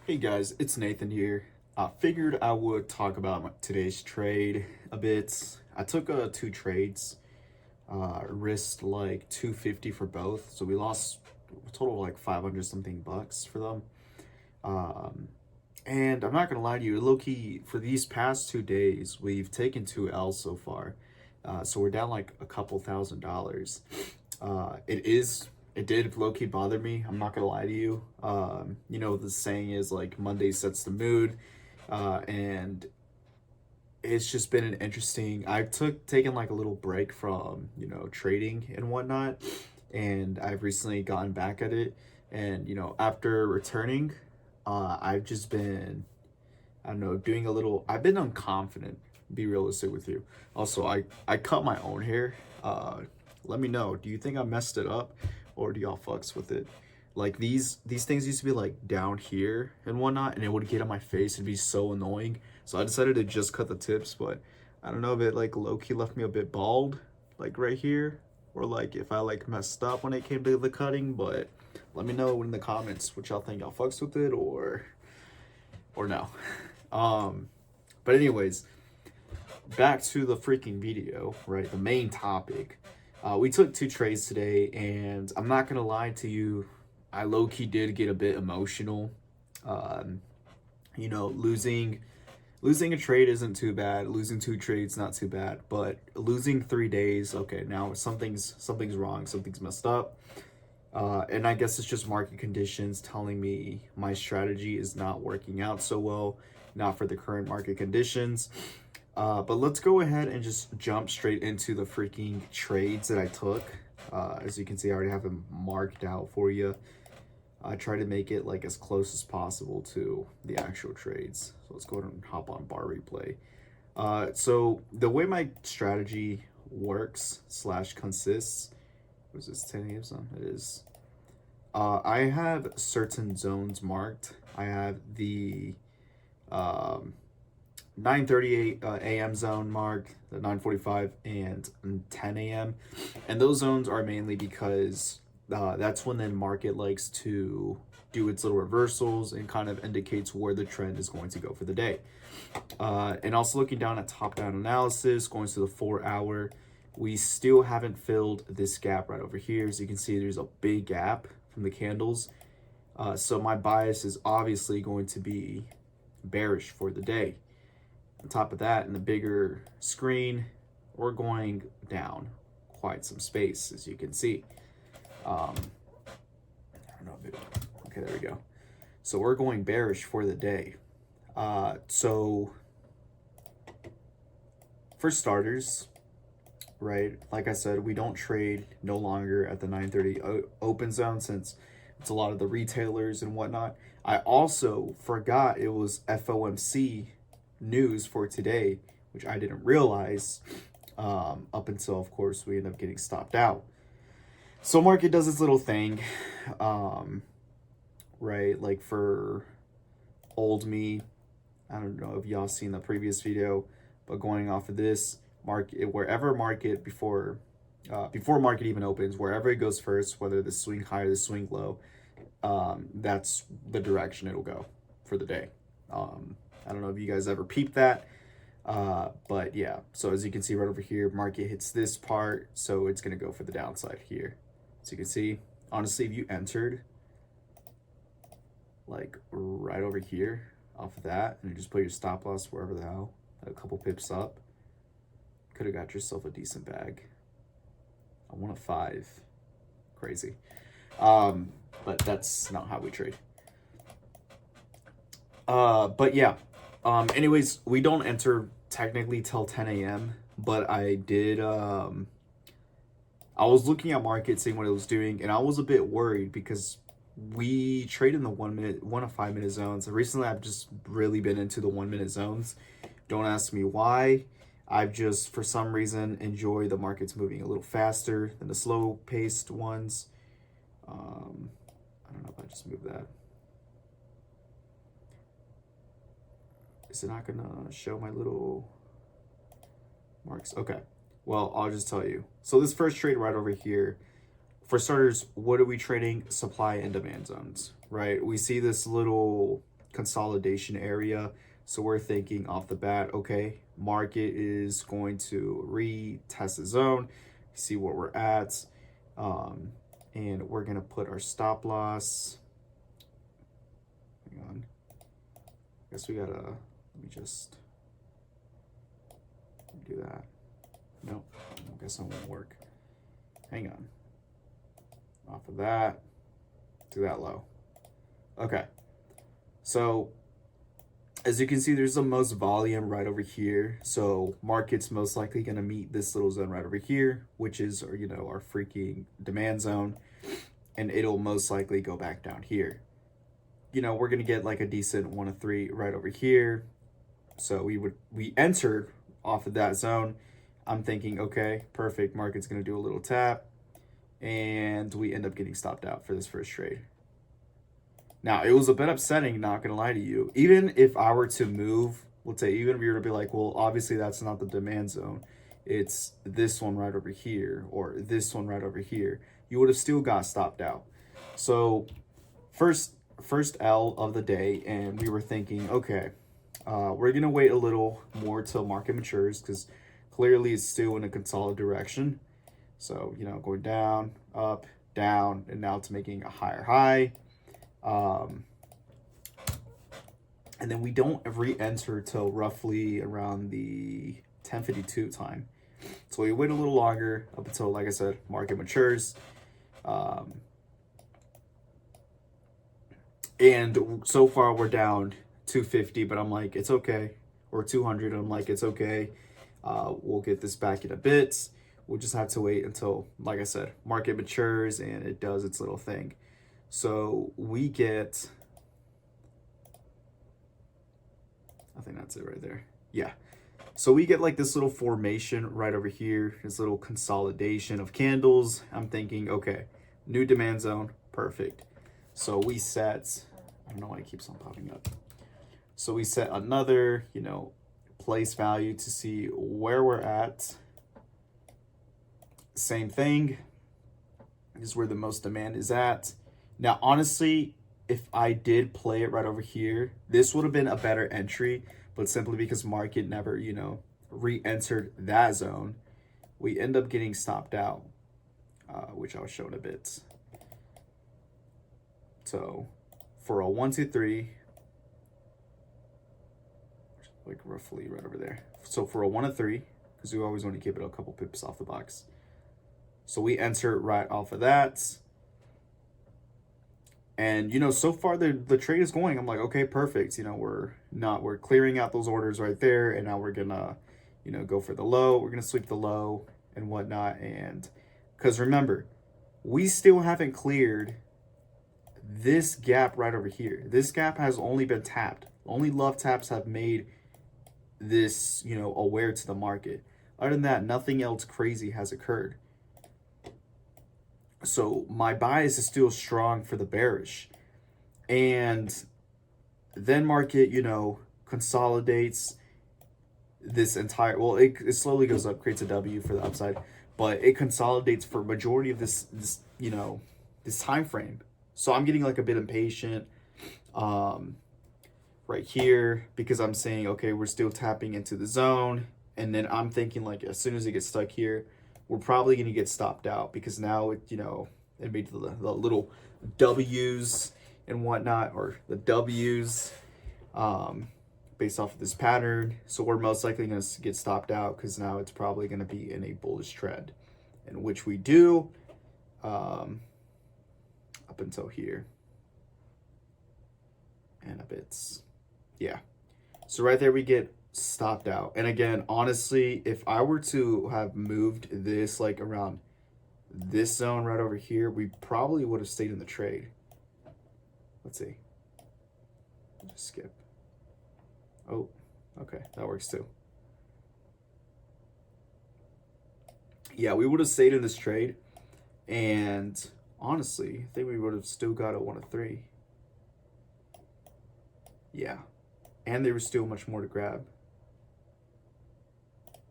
Hey guys, it's Nathan here. I figured I would talk about today's trade a bit. I took two trades, risked like 250 for both, so we lost a total of like 500 something bucks for them. Um, and I'm not gonna lie to you, low key, for these past 2 days, we've taken two L's so far. So we're down like a couple $1,000. It did low key bother me. I'm not gonna lie to you. The saying is like Monday sets the mood, and it's just been an interesting. I took taken like a little break from trading and whatnot, and I've recently gotten back at it. And after returning, I've just been, I don't know, doing a little. I've been unconfident. Be realistic with you. Also, I cut my own hair. Let me know. Do you think I messed it up, or do y'all fucks with it? Like these things used to be like down here and whatnot, and it would get on my face and be so annoying. So I decided to just cut the tips, but I don't know if it like low key left me a bit bald, like right here, or like if I like messed up when it came to the cutting. But let me know in the comments what y'all think. Y'all fucks with it or no. Um, but anyways, back to the freaking video, right? The main topic. We took two trades today, and I'm not gonna lie to you, I low key did get a bit emotional. Um, losing a trade isn't too bad. Losing two trades not too bad, but losing 3 days, okay, now something's wrong, something's messed up. And I guess it's just market conditions telling me my strategy is not working out so well, not for the current market conditions. But let's go ahead and just jump straight into the freaking trades that I took. As you can see, I already have them marked out for you. I try to make it like as close as possible to the actual trades. So let's go ahead and hop on bar replay. So the way my strategy works slash consists, was this 10 a.m. zone? It is. I have certain zones marked. I have the um, 9:38 a.m. zone marked, the 9:45 and 10 a.m. And those zones are mainly because that's when the market likes to do its little reversals and kind of indicates where the trend is going to go for the day. And also looking down at top-down analysis, going to the 4 hour, we still haven't filled this gap right over here. As you can see, there's a big gap from the candles. So my bias is obviously going to be bearish for the day. On top of that, in the bigger screen, we're going down quite some space, as you can see. I don't know if it, okay, there we go. So we're going bearish for the day. So for starters, right, like I said, we don't trade no longer at the 9:30 open zone since it's a lot of the retailers and whatnot. I also forgot it was FOMC news for today, which I didn't realize up until, of course, we end up getting stopped out. So market does its little thing, right? Like for old me, I don't know if y'all seen the previous video, but going off of this market, wherever market before market even opens, wherever it goes first, whether the swing high or the swing low, that's the direction it'll go for the day. I don't know if you guys ever peeped that, but yeah. So as you can see right over here, market hits this part, so it's gonna go for the downside here. So you can see, honestly, if you entered like right over here off of that, and you just put your stop loss wherever the hell, a couple pips up, could have got yourself a decent bag. I won a 5. Crazy. But that's not how we trade. But yeah. Anyways, we don't enter technically till 10 a.m. But I did. I was looking at market, seeing what it was doing, and I was a bit worried because we trade in the 1 minute, 1 to 5 minute zones. And recently, I've just really been into the 1 minute zones. Don't ask me why. I've just, for some reason, enjoy the markets moving a little faster than the slow paced ones. I don't know if I just moved that. Is it not gonna show my little marks? Okay. Well, I'll just tell you. So this first trade right over here, for starters, what are we trading? Supply and demand zones, right? We see this little consolidation area. So we're thinking off the bat, okay, market is going to retest the zone, see where we're at, and we're gonna put our stop loss. Hang on. I guess we gotta, let me just do that. Nope, I guess that won't work. Hang on. Off of that to that low. Okay. So as you can see, there's the most volume right over here. So market's most likely going to meet this little zone right over here, which is, you know, our freaking demand zone. And it'll most likely go back down here. You know, we're going to get like a decent 1 of 3 right over here. So we entered off of that zone. I'm thinking, okay, perfect. Market's going to do a little tap. And we end up getting stopped out for this first trade. Now, it was a bit upsetting, not going to lie to you. Even if I were to move, let's say, even if you were to be like, well, obviously that's not the demand zone. It's this one right over here or this one right over here. You would have still got stopped out. So first L of the day, and we were thinking, okay, we're going to wait a little more till market matures because clearly it's still in a consolidated direction. So, you know, going down, up, down, and now it's making a higher high. And then we don't re-enter till roughly around the 10:52 time. So we wait a little longer up until, like I said, market matures. And so far we're down 250, but I'm like, it's okay. Or 200, I'm like, it's okay. We'll get this back in a bit. We'll just have to wait until, like I said, market matures and it does its little thing. So we get, I think that's it right there. Yeah. So we get like this little formation right over here, this little consolidation of candles. I'm thinking, okay, new demand zone, perfect. So we set, I don't know why it keeps on popping up. So we set another, you know, place value to see where we're at. Same thing. This is where the most demand is at. Now, honestly, if I did play it right over here, this would have been a better entry, but simply because market never, you know, re-entered that zone, we end up getting stopped out, which I'll show in a bit. So for a 1, 2, 3, like roughly right over there. So for a 1 of 3, because we always want to keep it a couple pips off the box. So we enter right off of that. And, you know, so far the trade is going. I'm like, okay, perfect. You know, we're clearing out those orders right there. And now we're going to, you know, go for the low. We're going to sweep the low and whatnot. And because remember, we still haven't cleared this gap right over here. This gap has only been tapped. Only love taps have made this, you know, aware to the market. Other than that, nothing else crazy has occurred. So my bias is still strong for the bearish. And then market, you know, consolidates this entire, well, it slowly goes up, creates a W for the upside, but it consolidates for majority of this, you know, this time frame. So I'm getting like a bit impatient right here because I'm saying, okay, we're still tapping into the zone. And then I'm thinking like, as soon as it gets stuck here, we're probably going to get stopped out because now it, you know, it made the little W's and whatnot, or the W's based off of this pattern. So we're most likely going to get stopped out because now it's probably going to be in a bullish trend, in which we do up until here and a bit. Yeah. So right there we get stopped out. And again, honestly, if I were to have moved this like around this zone right over here, we probably would have stayed in the trade. Let's see. Just skip. Oh, okay, that works too. Yeah, we would have stayed in this trade, and honestly, I think we would have still got a 1 of 3. Yeah, and there was still much more to grab.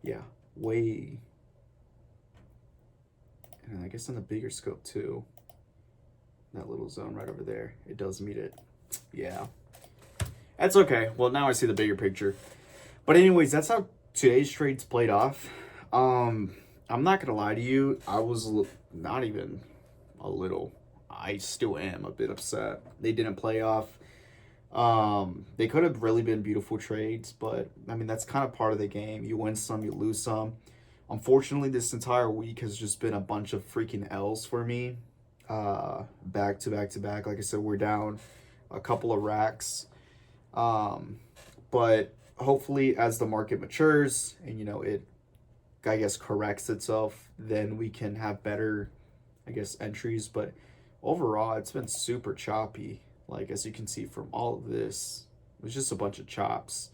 Yeah, way. And I guess on the bigger scope too, that little zone right over there, it does meet it. Yeah. That's okay. Well, now I see the bigger picture. But anyways, that's how today's trades played off. I'm not gonna lie to you. I was not even a little. I still am a bit upset. They didn't play off. They could have really been beautiful trades, but I mean that's kind of part of the game. You win some, you lose some. Unfortunately, this entire week has just been a bunch of freaking L's for me. Back to back to back. Like I said, we're down a couple of racks. But hopefully as the market matures and it I guess corrects itself, then we can have better I guess entries. But overall it's been super choppy. Like as you can see from all of this, it was just a bunch of chops.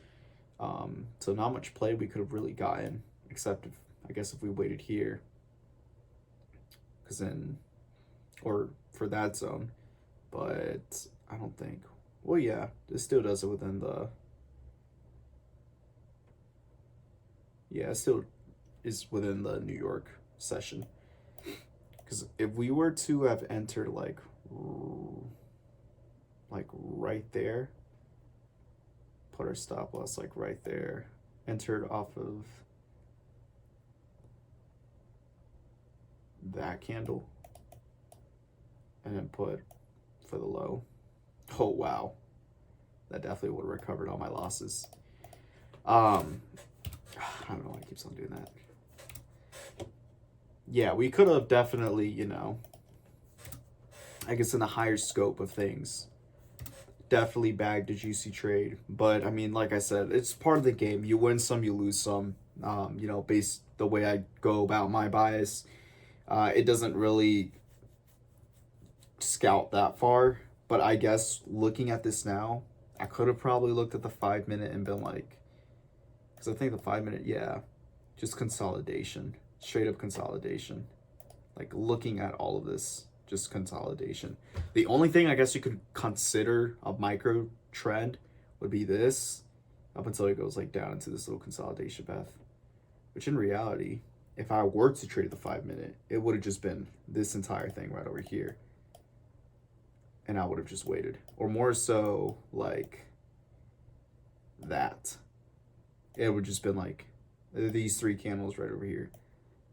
So not much play we could have really gotten, except if, I guess if we waited here, because then, or for that zone. But I don't think. Well, yeah, this still does it within the. Yeah, it still is within the New York session. Because if we were to have entered like right there, put our stop loss like right there, entered off of that candle, and then put for the low. Oh wow, that definitely would have recovered all my losses. I don't know why it keeps on doing that. Yeah, we could have definitely, I guess in the higher scope of things, definitely bagged a juicy trade. But I mean, like I said, it's part of the game. You win some, you lose some. Based the way I go about my bias, it doesn't really scout that far. But I guess looking at this now, I could have probably looked at the 5 minute and been like, because I think the 5 minute, yeah, just consolidation, straight up consolidation. Like looking at all of this, just consolidation. The only thing I guess you could consider a micro trend would be this, up until it goes like down into this little consolidation path. Which in reality, if I were to trade the 5 minute, it would have just been this entire thing right over here. And I would have just waited. Or more so like that. It would just been like these 3 candles right over here.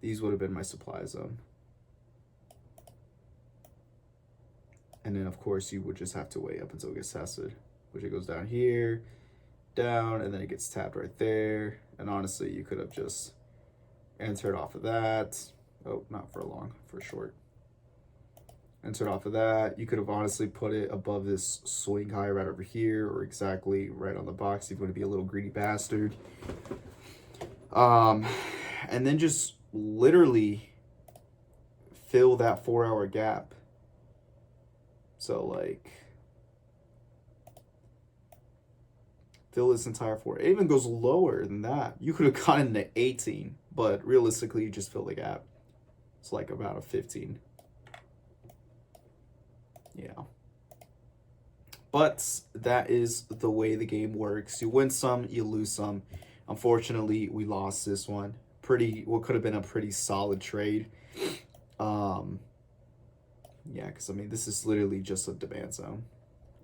These would have been my supply zone. And then of course you would just have to wait up until it gets tested, which it goes down here, down, and then it gets tapped right there. And honestly, you could have just entered off of that. Oh, not for long, for short. Entered off of that. You could have honestly put it above this swing high right over here, or exactly right on the box if you want to be a little greedy bastard. And then just literally fill that 4-hour gap. So like fill this entire 4. It even goes lower than that. You could have gotten to 18, but realistically you just fill the gap. It's like about a 15. Yeah. But that is the way the game works. You win some, you lose some. Unfortunately, we lost this one. What could have been a pretty solid trade. Yeah, because I mean, this is literally just a demand zone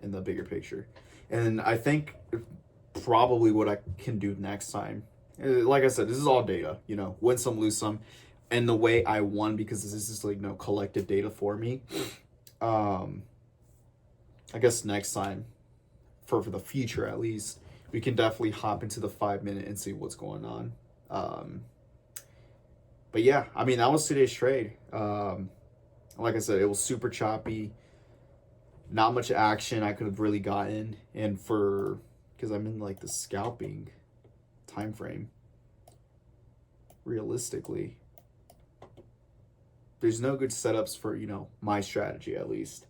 in the bigger picture. And I think probably what I can do next time, like I said, this is all data, win some, lose some. And the way I won, because this is like collective data for me. I guess next time, for the future at least, we can definitely hop into the 5 minute and see what's going on. But yeah, I mean, that was today's trade. Like I said, it was super choppy. Not much action I could have really gotten. And because I'm in like the scalping time frame, realistically, there's no good setups for, my strategy at least.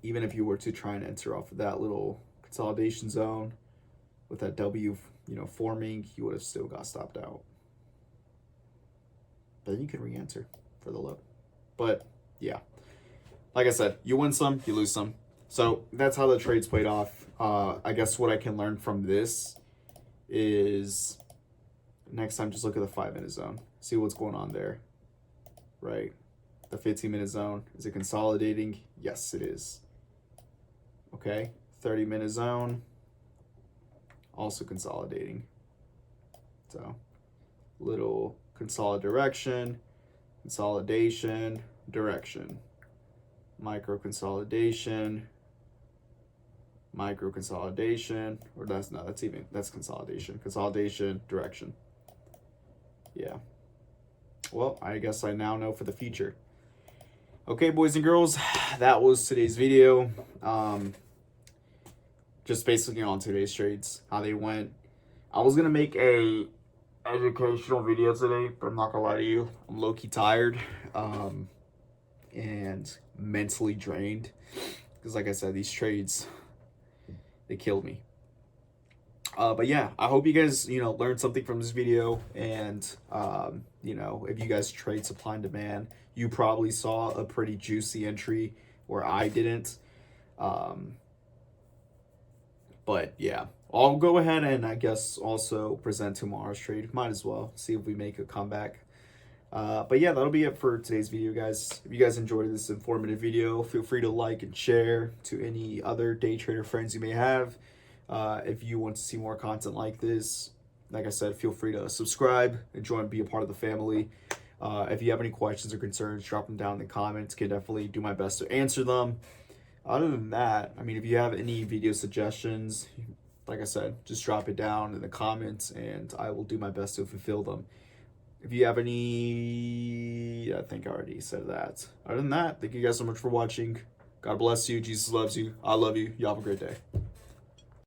Even if you were to try and enter off of that little consolidation zone with that W, forming, you would have still got stopped out. But then you can re-enter for the low. But yeah, like I said, you win some, you lose some. So that's how the trades played off. I guess what I can learn from this is next time just look at the 5 minute zone. See what's going on there, right? The 15 minute zone, is it consolidating? Yes, it is. Okay, 30-minute zone, also consolidating. So little consolidation, direction, micro consolidation, or that's consolidation, direction. Yeah. Well, I guess I now know for the future. Okay, boys and girls, that was today's video. Just basically on today's trades, how they went. I was gonna make a educational video today, but I'm not gonna lie to you, I'm low-key tired, and mentally drained, because like I said, these trades, they killed me. But yeah, I hope you guys, learned something from this video. And, if you guys trade supply and demand, you probably saw a pretty juicy entry where I didn't. But yeah, I'll go ahead and I guess also present tomorrow's trade. Might as well see if we make a comeback. But yeah, that'll be it for today's video, guys. If you guys enjoyed this informative video, feel free to like and share to any other day trader friends you may have. If you want to see more content like this, like I said, feel free to subscribe and be a part of the family. If you have any questions or concerns, drop them down in the comments. Can definitely do my best to answer them. Other than that, I mean, if you have any video suggestions, like I said, just drop it down in the comments and I will do my best to fulfill them. If you have any, I think I already said that. Other than that, thank you guys so much for watching. God bless you. Jesus loves you. I love you. You have a great day.